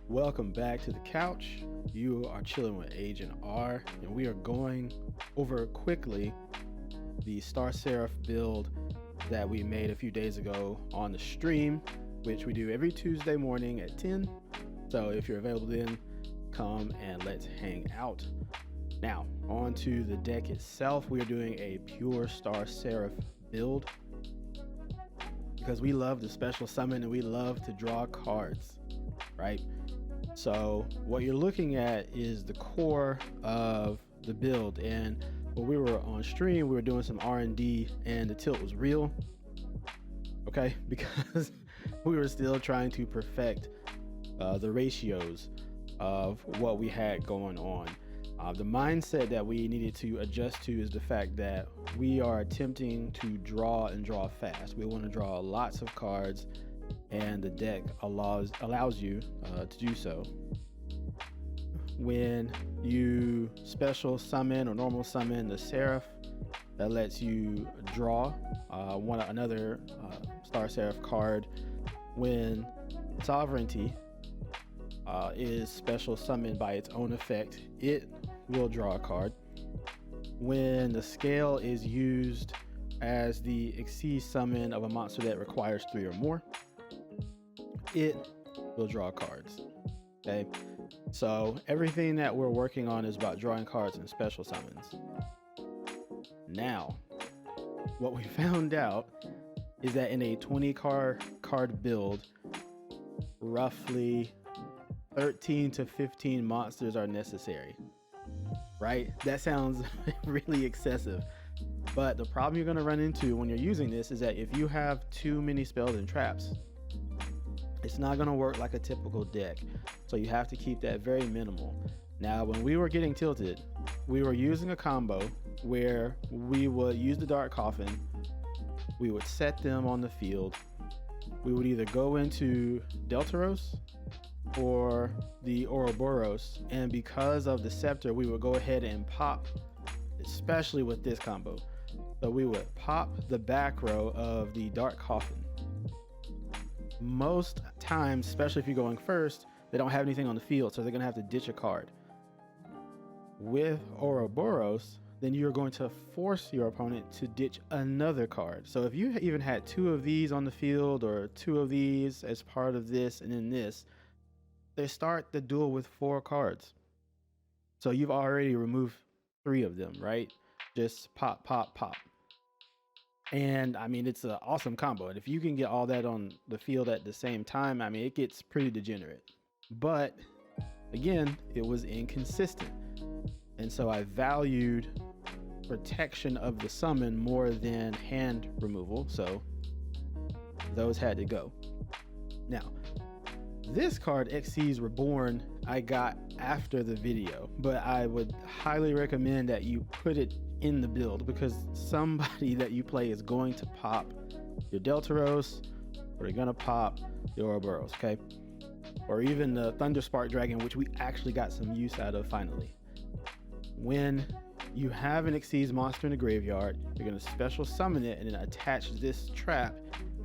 Welcome back to the couch. You are chilling with AgentR, and we are going over quickly the Star Seraph build that we made a few days ago on the stream, which we do every Tuesday morning at 10. So if you're available then, come and let's hang out. Now, on to the deck itself. We are doing a pure Star Seraph build because we love the special summon and we love to draw cards, right? So what you're looking at is the core of the build, and when we were on stream we were doing some R&D and the tilt was real, okay, because we were still trying to perfect the ratios of what we had going on. The mindset that we needed to adjust to is the fact that we are attempting to draw and draw fast. We want to draw lots of cards, and the deck allows you to do so. When you special summon or normal summon the Seraph, that lets you draw another Star Seraph card. When Sovereignty is special summoned by its own effect, it will draw a card. When the scale is used as the exceed summon of a monster that requires 3 or more, it will draw cards. Okay, so everything that we're working on is about drawing cards and special summons. Now, what we found out is that in a 20 card build, roughly 13 to 15 monsters are necessary, right? That sounds really excessive, but the problem you're going to run into when you're using this is that if you have too many spells and traps, it's not going to work like a typical deck. So you have to keep that very minimal. Now, when we were getting tilted, we were using a combo where we would use the Dark Coffin, we would set them on the field, we would either go into Deltaros or the Ouroboros, and because of the Scepter, we would go ahead and pop, especially with this combo. So we would pop the back row of the Dark Coffin. Most times, especially if you're going first, they don't have anything on the field, so they're going to have to ditch a card. With Ouroboros, then you're going to force your opponent to ditch another card. So if you even had 2 of these on the field or 2 of these as part of this and then this, they start the duel with 4 cards. So you've already removed 3 of them, right? Just pop, pop, pop. And I mean, it's an awesome combo. And if you can get all that on the field at the same time, I mean, it gets pretty degenerate. But again, it was inconsistent. And so I valued protection of the summon more than hand removal. So those had to go. Now, this card, XC's Reborn, I got after the video, but I would highly recommend that you put it in the build because somebody that you play is going to pop your Deltaros, or they're gonna pop your Ouroboros, okay? Or even the Thunderspark Dragon, which we actually got some use out of finally. When you have an Xyz monster in the graveyard, you're gonna special summon it and then attach this trap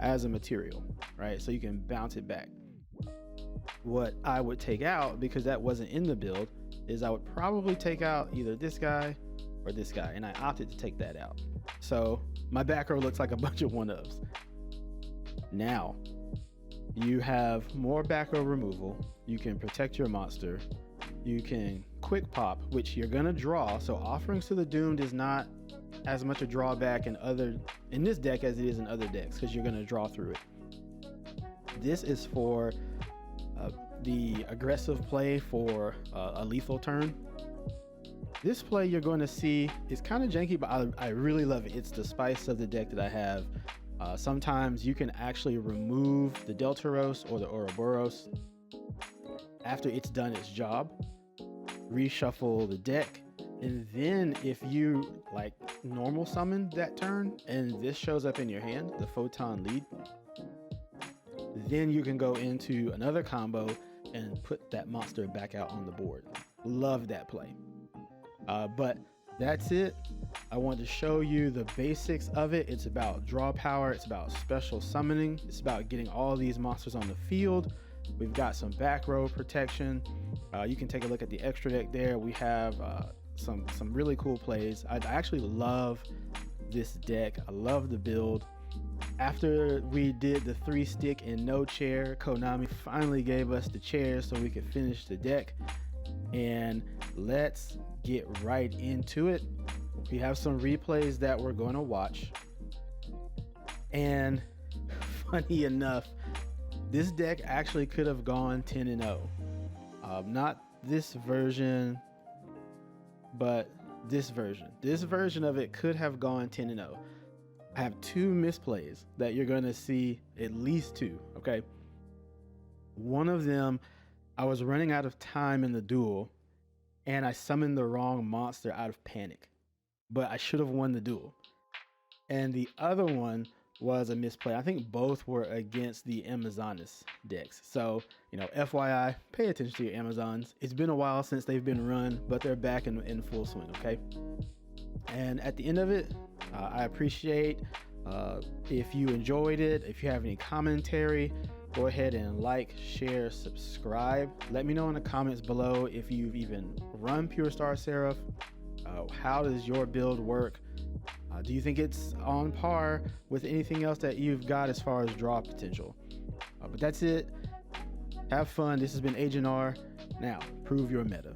as a material, right? So you can bounce it back. What I would take out, because that wasn't in the build, is I would probably take out either this guy or this guy, and I opted to take that out. So my back row looks like a bunch of 1-ofs. Now, you have more back row removal, you can protect your monster, you can quick pop, which you're gonna draw, so Offerings to the Doomed is not as much a drawback in this deck as it is in other decks, because you're gonna draw through it. This is for the aggressive play for a lethal turn. This play you're going to see is kind of janky, but I really love it. It's the spice of the deck that I have. Sometimes you can actually remove the Deltaros or the Ouroboros after it's done its job, reshuffle the deck, and then if you like normal summon that turn and this shows up in your hand, the Photon Lead, then you can go into another combo and put that monster back out on the board. Love that play. But that's it. I wanted to show you the basics of it. It's about draw power, it's about special summoning, it's about getting all these monsters on the field, We've got some back row protection. You can take a look at the extra deck there. We have some really cool plays. I actually love this deck. I love the build. After we did the 3-stick and no chair, Konami finally gave us the chair so we could finish the deck. And let's get right into it. We have some replays that we're going to watch. And funny enough, this deck actually could have gone 10-0. Not this version, but this version. This version of it could have gone 10-0. I have 2 misplays that you're going to see, at least 2, okay? One of them, I was running out of time in the duel, and I summoned the wrong monster out of panic. But I should have won the duel. And the other one was a misplay. I think both were against the Amazonas decks. So, FYI, pay attention to your Amazons. It's been a while since they've been run, but they're back in full swing, okay? And at the end of it, I appreciate if you enjoyed it. If you have any commentary, go ahead and like, share, subscribe. Let me know in the comments below if you've even run Pure Star Seraph. How does your build work? Do you think it's on par with anything else that you've got as far as draw potential? But that's it. Have fun. This has been AgentR. Now, prove your meta.